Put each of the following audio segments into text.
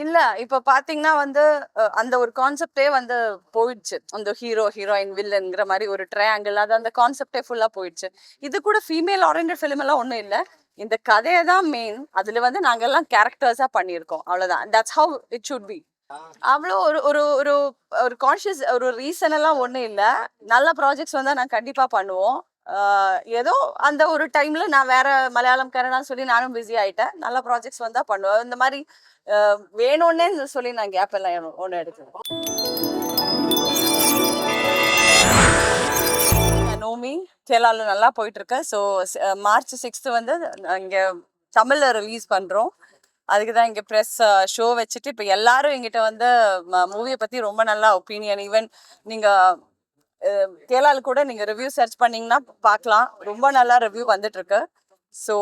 இல்ல இப்ப பாத்தீங்கன்னா வந்து அந்த ஒரு கான்செப்டே வந்து போயிடுச்சு. அந்த ஹீரோ, ஹீரோயின், வில்லன்ங்கிற மாரி ஒரு ட்ரையாங்கிள் அது அந்த கான்செப்டே ஃபுல்லா போயிடுச்சு. இது கூட ஃபீமேல் ஓரியன்டட் ஃபிலிம் எல்லாம் ஒண்ணும் இல்ல. இந்த கதைய தான் மெயின். அதுல வந்து நாங்கெல்லாம் கேரக்டர்ஸா பண்ணியிருக்கோம். அவ்வளவுதான். That's how it should B. அவ்வளோ ஒரு ஒரு ஒரு ஒரு கான்ஷியஸ் ஒரு ரீசன் எல்லாம் ஒண்ணும் இல்ல. நல்ல ப்ராஜெக்ட்ஸ் வந்தா நான் கண்டிப்பா பண்ணுவோம். ஏதோ அந்த ஒரு டைம்ல நான் வேற மலையாளம், கன்னடான்னு சொல்லி நானும் பிஸி ஆயிட்டேன். நல்ல ப்ராஜெக்ட்ஸ் வந்தா பண்ணுவேன். இந்த மாரி வேணும்னே சொல்லி நான் கேப் எல்லாம் ஒண்ணு எடுக்கல. நோமி கேரளால நல்லா போயிட்டு இருக்கு. ஸோ மார்ச் 6 வந்து இங்க தமிழ்ல ரிலீஸ் பண்றோம். அதுக்கு தான் இங்க ப்ரெஸ் ஷோ வச்சுட்டு இப்போ எல்லாரும் எங்கிட்ட வந்து மூவியை பத்தி ரொம்ப நல்லா ஒப்பீனியன். ஈவன் நீங்க கேரளால கூட நீங்க ரிவ்யூ சர்ச் பண்ணீங்கன்னா பார்க்கலாம். ரொம்ப நல்லா ரிவ்யூ வந்துட்டு இருக்கு. ஸோ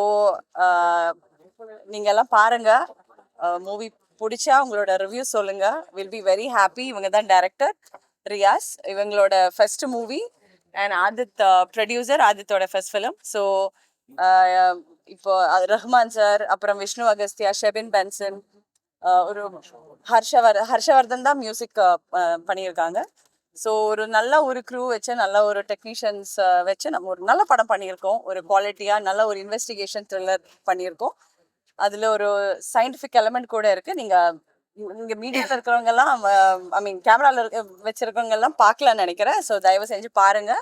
நீங்க எல்லாம் பாருங்க. மூவி பிடிச்சா உங்களோட ரிவ்யூ சொல்லுங்க. Will be very happy. இவங்க தான் டைரக்டர் ரியாஸ். இவங்களோட first movie and Aadhith producer. ஆதித்தோட ஃபர்ஸ்ட் ஃபிலிம். ஸோ இப்போ ரஹ்மான் சார், அப்புறம் விஷ்ணு அகஸ்தியா, ஷெபின் பென்சன், ஒரு ஹர்ஷவர்தன் தான் மியூசிக் பண்ணியிருக்காங்க. ஸோ ஒரு நல்ல ஒரு க்ரூ வச்சு நல்ல ஒரு டெக்னீஷியன்ஸ் வச்சு நம்ம ஒரு நல்ல படம் பண்ணியிருக்கோம். ஒரு குவாலிட்டியாக நல்ல ஒரு இன்வெஸ்டிகேஷன் த்ரில்லர் பண்ணியிருக்கோம். அதில் ஒரு சயின்டிஃபிக் எலமெண்ட் கூட இருக்கு. நீங்க மீடியாவில் இருக்கிறவங்க எல்லாம் ஐ மீன் கேமரால வச்சிருக்கவங்க எல்லாம் பார்க்கலான்னு நினைக்கிறேன். ஸோ தயவு செஞ்சு பாருங்க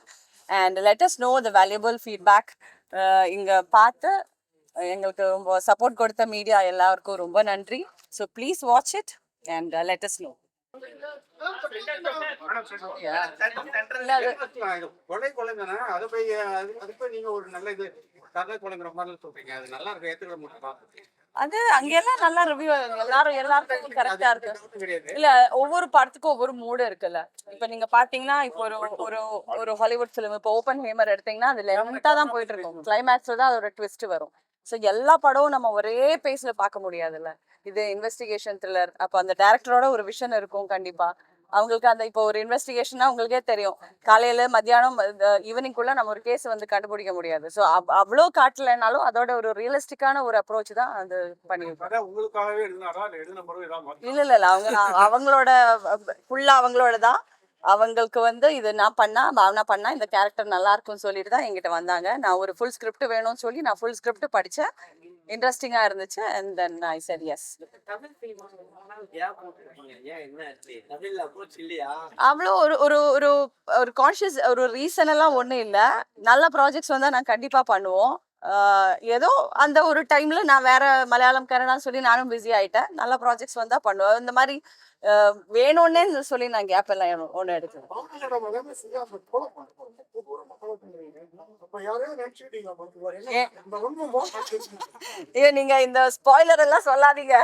and let us no the valuable feedback. இங்க பார்த்து எங்களுக்கு ரொம்ப சப்போர்ட் கொடுத்த மீடியா எல்லாருக்கும் ரொம்ப நன்றி. So please watch it and let us know. அது அங்கெல்லாம் நல்லா ரிவ்யூ எல்லாருக்கும் கரெக்டா இருக்கு. இல்ல ஒவ்வொரு படத்துக்கும் ஒவ்வொரு மூடு இருக்குல்ல. இப்ப நீங்க பாத்தீங்கன்னா இப்போ ஒரு ஒரு ஒரு ஹாலிவுட் பிலிம் இப்போ ஓபன் ஹேமர் எடுத்தீங்கன்னா அது லென்த்தா தான் போயிட்டு இருக்கும். கிளைமேக்ஸ்ல தான் அதோட ட்விஸ்ட் வரும். ஸோ எல்லா படமும் நம்ம ஒரே பேஸ்ல பார்க்க முடியாதுல்ல. இது இன்வெஸ்டிகேஷன் த்ரில்லர். அப்போ அந்த டைரக்டரோட ஒரு விஷன் இருக்கும் கண்டிப்பா. அவங்களுக்கு அந்த இப்போ ஒரு இன்வெஸ்டிகேஷனா உங்களுக்கே தெரியும். காலையில மத்தியானம் ஈவினிங்குள்ள நம்ம ஒரு கேஸ் வந்து கண்டுபிடிக்க முடியாது. ஸோ அவ்வளோ காட்டலைனாலும் அதோட ஒரு ரியலிஸ்டிக்கான ஒரு அப்ரோச் தான் அது பண்ணியிருக்காங்க. இல்ல இல்ல இல்ல அவங்களோட ஃபுல்லா அவங்களோட தான். அவங்களுக்கு வந்து இது நான் பண்ணா பாவனா பண்ணா இந்த கேரக்டர் நல்லா இருக்கும்னு சொல்லிட்டு தான் என்கிட்ட வந்தாங்க. நான் ஒரு ஃபுல் ஸ்கிரிப்ட் வேணும்னு சொல்லி நான் ஃபுல் ஸ்கிரிப்ட் படிச்சேன். இன்ட்ரெஸ்டிங்கா இருந்துச்சு and then I said yes. அவ்வளோ ஒரு ஒரு ஒரு ஒரு கான்ஷியஸ் ஒரு ரீசன் எல்லாம் ஒண்ணும் இல்ல. நல்ல ப்ராஜெக்ட்ஸ் வந்தா நான் கண்டிப்பா பண்ணுவோம். ஏதோ அந்த ஒரு டைம்ல நான் வேற மலையாளம், கன்னடான்னு சொல்லி நானும் பிஸி ஆயிட்டேன். நல்ல ப்ராஜெக்ட்ஸ் வந்தா பண்ணுவேன். இந்த மாதிரி வேணும்னே சொல்லி நான் கேப் எல்லாம் ஒண்ணு எடுக்கல. நீங்க இந்த ஸ்பாயிலர் எல்லாம் சொல்லாதீங்க.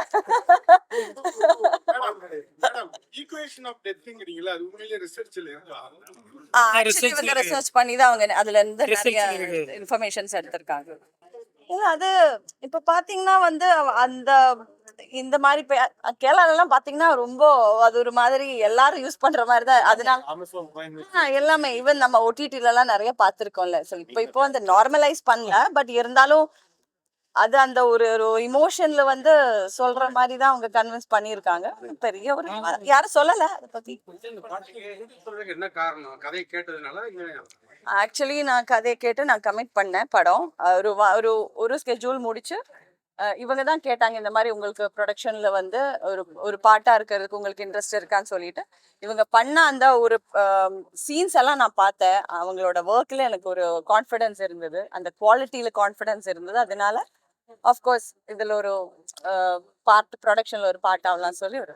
ரிசர்ச் பண்ணி தான் அவங்க அதுல இருந்து நிறைய இன்ஃபர்மேஷன்ஸ் எடுத்திருக்காங்க. இல்ல அது இப்ப பாத்தீங்கன்னா வந்து அந்த இந்த மாதிரி கேரளால எல்லாம் பாத்தீங்கன்னா ரொம்ப அது ஒரு மாதிரி எல்லாரும் யூஸ் பண்ற மாதிரி தான். அதனால எல்லாமே ஈவன் நம்ம ஓடிடில எல்லாம் நிறைய பாத்துருக்கோம்ல. ஸோ இப்போ அந்த நார்மலைஸ் பண்ணல. பட் இருந்தாலும் அது அந்த ஒரு ஒரு இமோஷன்ல வந்து சொல்ற மாதிரி தான் அவங்க கன்வின்ஸ் பண்ணியிருக்காங்க. பெரிய ஒரு யாரும் சொல்லல அதை பத்தி. ஆக்சுவலி நான் கதையை கேட்டு நான் கமிட் பண்ணேன் படம். ஒரு ஒரு ஒரு ஸ்கெட்யூல் முடிச்சு இவங்க தான் கேட்டாங்க இந்த மாதிரி உங்களுக்கு ப்ரொடக்ஷன்ல வந்து ஒரு ஒரு பாட்டா இருக்கிறதுக்கு உங்களுக்கு இன்ட்ரெஸ்ட் இருக்கான்னு சொல்லிட்டு இவங்க பண்ண அந்த ஒரு சீன்ஸ் எல்லாம் நான் பார்த்தேன். அவங்களோட ஒர்க்ல எனக்கு ஒரு கான்ஃபிடன்ஸ் இருந்தது. அந்த குவாலிட்டியில கான்ஃபிடன்ஸ் இருந்தது. அதனால ஆஃப்கோர்ஸ் இதுல ஒரு பார்ட் ப்ரொடக்ஷன்ல ஒரு பார்ட் ஆகலாம் சொல்லி ஒரு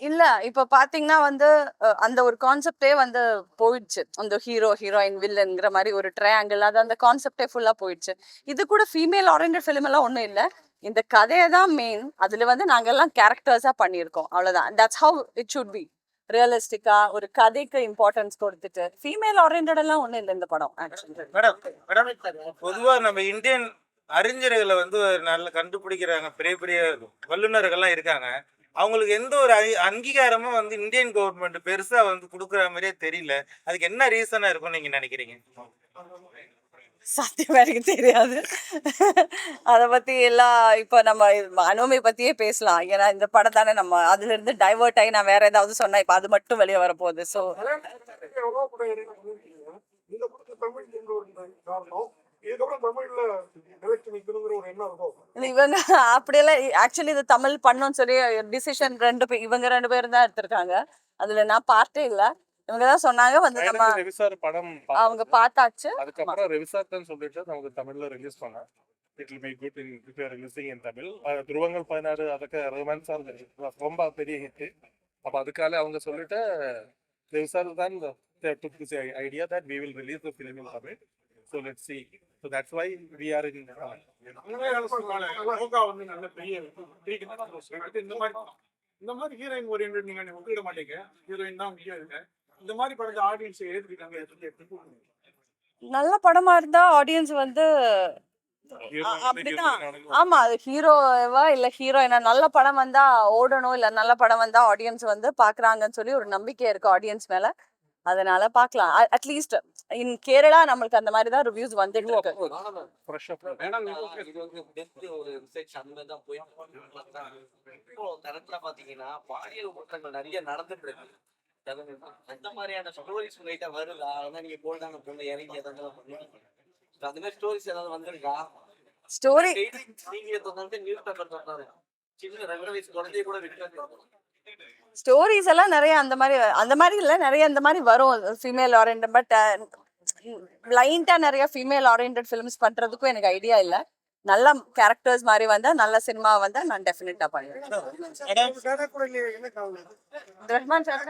இல்ல இப்ப பாத்தீங்கன்னா வந்து அந்த ஒரு கான்செப்டே வந்து போயிடுச்சு. அந்த ஹீரோ, ஹீரோயின், வில்லன்ங்கிற மாதிரி ஒரு ட்ரையாங்கிள் அது அந்த கான்செப்டே ஃபுல்லா போயிடுச்சு. இது கூட ஃபீமேல் ஓரியன்டட் ஃபிலிம் எல்லாம் ஒண்ணும் இல்ல. இந்த கதையை தான் மெயின். அதுல வந்து நாங்க எல்லாம் கேரக்டர்ஸா பண்ணியிருக்கோம். அவ்வளவுதான். That's how it should be. ரியலிஸ்டிக்கா ஒரு கதைக்கு இம்பார்ட்டன்ஸ் கொடுத்துட்டு ஃபீமேல் ஓரியன்டட் எல்லாம் ஒண்ணும் இல்லை இந்த படம். பொதுவா நம்ம இந்தியன் அறிஞர்களை வந்து நல்ல கண்டுபிடிக்கிறாங்க. பெரிய பெரிய வல்லுநர்கள்லாம் இருக்காங்க. அவங்களுக்கு எந்த ஒரு அங்கீகாரமும் வந்து இந்தியன் கவர்மெண்ட் பெருசா வந்து கொடுக்குற மாதிரியே தெரியல. அதுக்கு என்ன ரீசனா இருக்கும்னு நீங்க நினைக்கிறீங்க? சத்தியமா எனக்கு தெரியாது. அத பத்தி எல்லாம் இப்ப நம்ம அனுமதி பத்தியே பேசலாம். ஏன்னா இந்த படம் தானே நம்ம அதுல இருந்து டைவர்ட் ஆகி நான் வேற ஏதாவது சொன்னா இப்ப அது மட்டும் வெளியே வரப்போகுது. ஸோ இந்த படத்துல தமிழ் என்ற ஒரு காரணம் இதுக்கப்புறம் தமிழ்ல நிலைச்சு நிக்கணுங்கிற ஒரு எண்ணம் இருக்கும். இவங்க அப்படியெல்லாம் ஆக்சுவலி இது தமிழ் பண்ணோம்னு சொல்லி டிசிஷன் இவங்க 2 பேரும் தான் எடுத்திருக்காங்க. அதுல நான் பார்த்தே இல்ல. இவங்க தான் சொன்னாங்க வந்து நம்ம ரெவிசார் படம் அவங்க பார்த்தாச்சு. அதுக்கப்புறம் ரெவிசார் தான் சொல்லிட்டு நமக்கு தமிழ்ல ரிலீஸ் பண்ண it will be good in if you are releasing in Tamil. துருவங்கள் 16 அதுக்கு ரொமான்ஸா ரொம்ப பெரிய ஹிட். அப்ப அதுக்காக அவங்க சொல்லிட்டு ரெவிசார் தான் took this idea that we will release the film in Tamil. So let's see. So that's why we are in லோகா வந்து நல்ல பெரிய இந்த மாதிரி ஹீரோயின் ஓரியன்ட் நீங்க ஒப்பிட மாட்டீங்க. ஹீரோயின் தான் முக்கியம் இருக்கு. இந்த மாதிரி படத்தை ஆடியன்ஸ் ஏத்துக்கிட்டாங்க. நல்ல படமா இருந்தா ஆடியன்ஸ் வந்து அப்படிதான். ஆமா, அது ஹீரோவா இல்ல ஹீரோயினா நல்ல படம் வந்தா ஓடணும், இல்ல நல்ல படம் வந்தா ஆடியன்ஸ் வந்து பாக்குறாங்கன்னு சொல்லி ஒரு நம்பிக்கை இருக்கு ஆடியன்ஸ் மேல. அதனால பாக்கலாம். அட்லீஸ்ட் இன் கேரளா நம்மளுக்கு அந்த மாதிரி தான் ரிவ்யூஸ் வந்துட்டு இருக்கு. பாத்தீங்கன்னா பாலியல் குற்றங்கள் நிறைய நடந்துட்டு இருக்கு. அந்த மாதிரியான ஸ்டோரிஸ் லைட்டா வருதா? அதான் நீங்க போல்டான பொண்ணு இறங்கி அந்த மாதிரி ஸ்டோரிஸ் ஏதாவது வந்திருக்கா? ஸ்டோரி நீங்க வந்து நியூஸ் பேப்பர் சொன்னாரு சின்ன 2 வயசு குழந்தைய கூட விட்டு ஸ்டோரிஸ் எல்லாம் நிறைய அந்த மாதிரி இல்ல, நிறைய இந்த மாதிரி வரும் ஃபீமேல் ஓரியன்ட். பட் பிளைண்டா நிறைய ஃபீமேல் ஓரியன்ட் ஃபிலிம்ஸ் பண்றதுக்கும் எனக்கு ஐடியா இல்ல. நல்ல கேரக்டர்ஸ் மாதிரி வந்தா, நல்ல சினிமா வந்தா நான் டெஃபினட்டா பண்ணுவேன். ரஹ்மான் சார்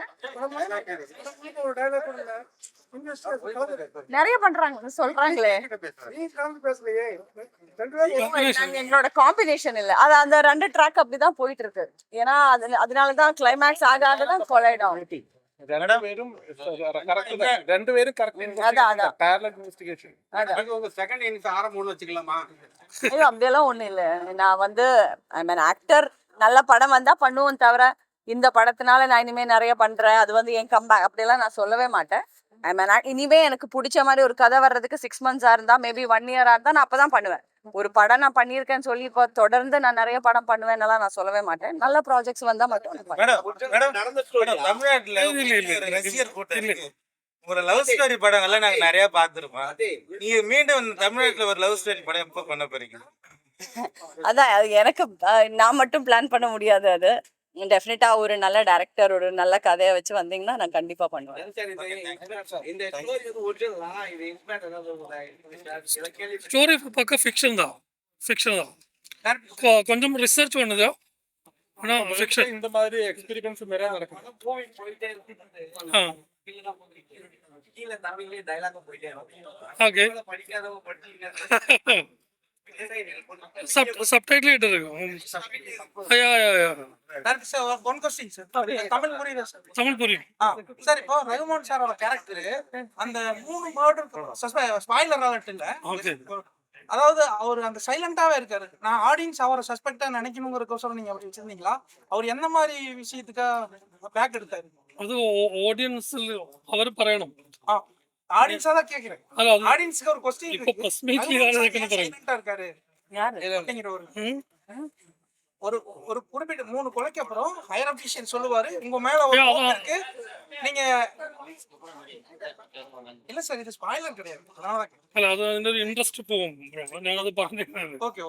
நிறைய பண்றாங்க சொல்றாங்களே. எங்களோட காம்பினேஷன் இல்ல, அது அந்த 2 ட்ராக் அப்படிதான் போயிட்டு இருக்கு. ஏன்னா அதனாலதான் கிளைமேக்ஸ் ஆகாதான் கொலைட் ஆகும். அப்படியெல்லாம் ஒண்ணு இல்ல. நான் வந்து ஆக்டர், நல்ல படம் வந்தா பண்ணுவோம் தவிர இந்த படத்தினால நான் இனிமே நிறைய பண்றேன் அது வந்து என் கம்பேக் அப்படியெல்லாம் நான் சொல்லவே மாட்டேன். இனிமே எனக்கு பிடிச்ச மாதிரி ஒரு கதை வர்றதுக்கு 6 months இருந்தா, மேபி 1 year இருந்தா நான் அப்பதான் பண்ணுவேன். ஒரு படம் நான் பண்ணியிருக்கேன்னு சொல்லி இப்போ தொடர்ந்து நான் நிறைய படம் பண்ணுவேன் நான் சொல்லவே மாட்டேன். நல்ல ப்ராஜெக்ட்ஸ் வந்தா மட்டும் தமிழ்நாட்டுல ரசிகர் கூட்டம் ஒரு லவ் ஸ்டோரி படங்கள்லாம் நாங்க நிறைய பாத்துருப்போம். நீங்க மீண்டும் தமிழ்நாட்டுல ஒரு லவ் ஸ்டோரி படம் எப்ப பண்ண போறீங்க? அதான் எனக்கு நான் மட்டும் பிளான் பண்ண முடியாது. அது டெஃபினட்டா ஒரு நல்ல டைரக்டர், ஒரு நல்ல கதையை வச்சு வந்தீங்கன்னா நான் கண்டிப்பா பண்ணுவேன். ஸ்டோரி பக்கம் ஃபிக்ஷன் தான் கொஞ்சம் ரிசர்ச் பண்ணுது. ஆனா ஃபிக்ஷன் இந்த மாதிரி எக்ஸ்பீரியன்ஸ் நிறைய நடக்கும். ஓகே சப்டைட்டில் இருக்கும். தமிழ் புரியும் சார். இப்போ ரகுமான் சாரோட கேரக்டர் அந்த 3 மர்டர் ஸ்பாயிலர் அலர்ட் இல்ல, அதாவது அவர் அந்த சைலண்டாவே இருக்காரு. நான் ஆடியன்ஸ் அவரை சஸ்பெக்டா நினைக்கணுங்கிறதுக்கோசரம் நீங்க அப்படி வச்சிருந்தீங்களா? அவர் என்ன மாதிரி விஷயத்துக்கா பேக் எடுத்தாரு? அது ஆடியன்ஸ் அவர் പറയണം. ஆடியன்ஸா தான் கேக்குறேன். ஆடியன்ஸ்க்கு ஒரு क्वेश्चन இப்போ பிரஸ் மீட்ல சைலண்டா இருக்காரு அப்படிங்கிற ஒரு ஒரு குறிப்பிட்ட 3 கொலைக்கு அப்புறம் ஹையர் அபிஷியல் சொல்லுவாரு உங்க மேல ஒரு இருக்கு நீங்க இல்ல சார், இது ஸ்பாயிலர் கிடையாது. അല്ല അത് അതിന്റെ ഒരു ഇൻട്രസ്റ്റ് പോകും. ഞാനത് പറഞ്ഞു. Okay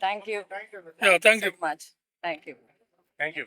Thank you. Thank you. Much. Thank you. Thank you.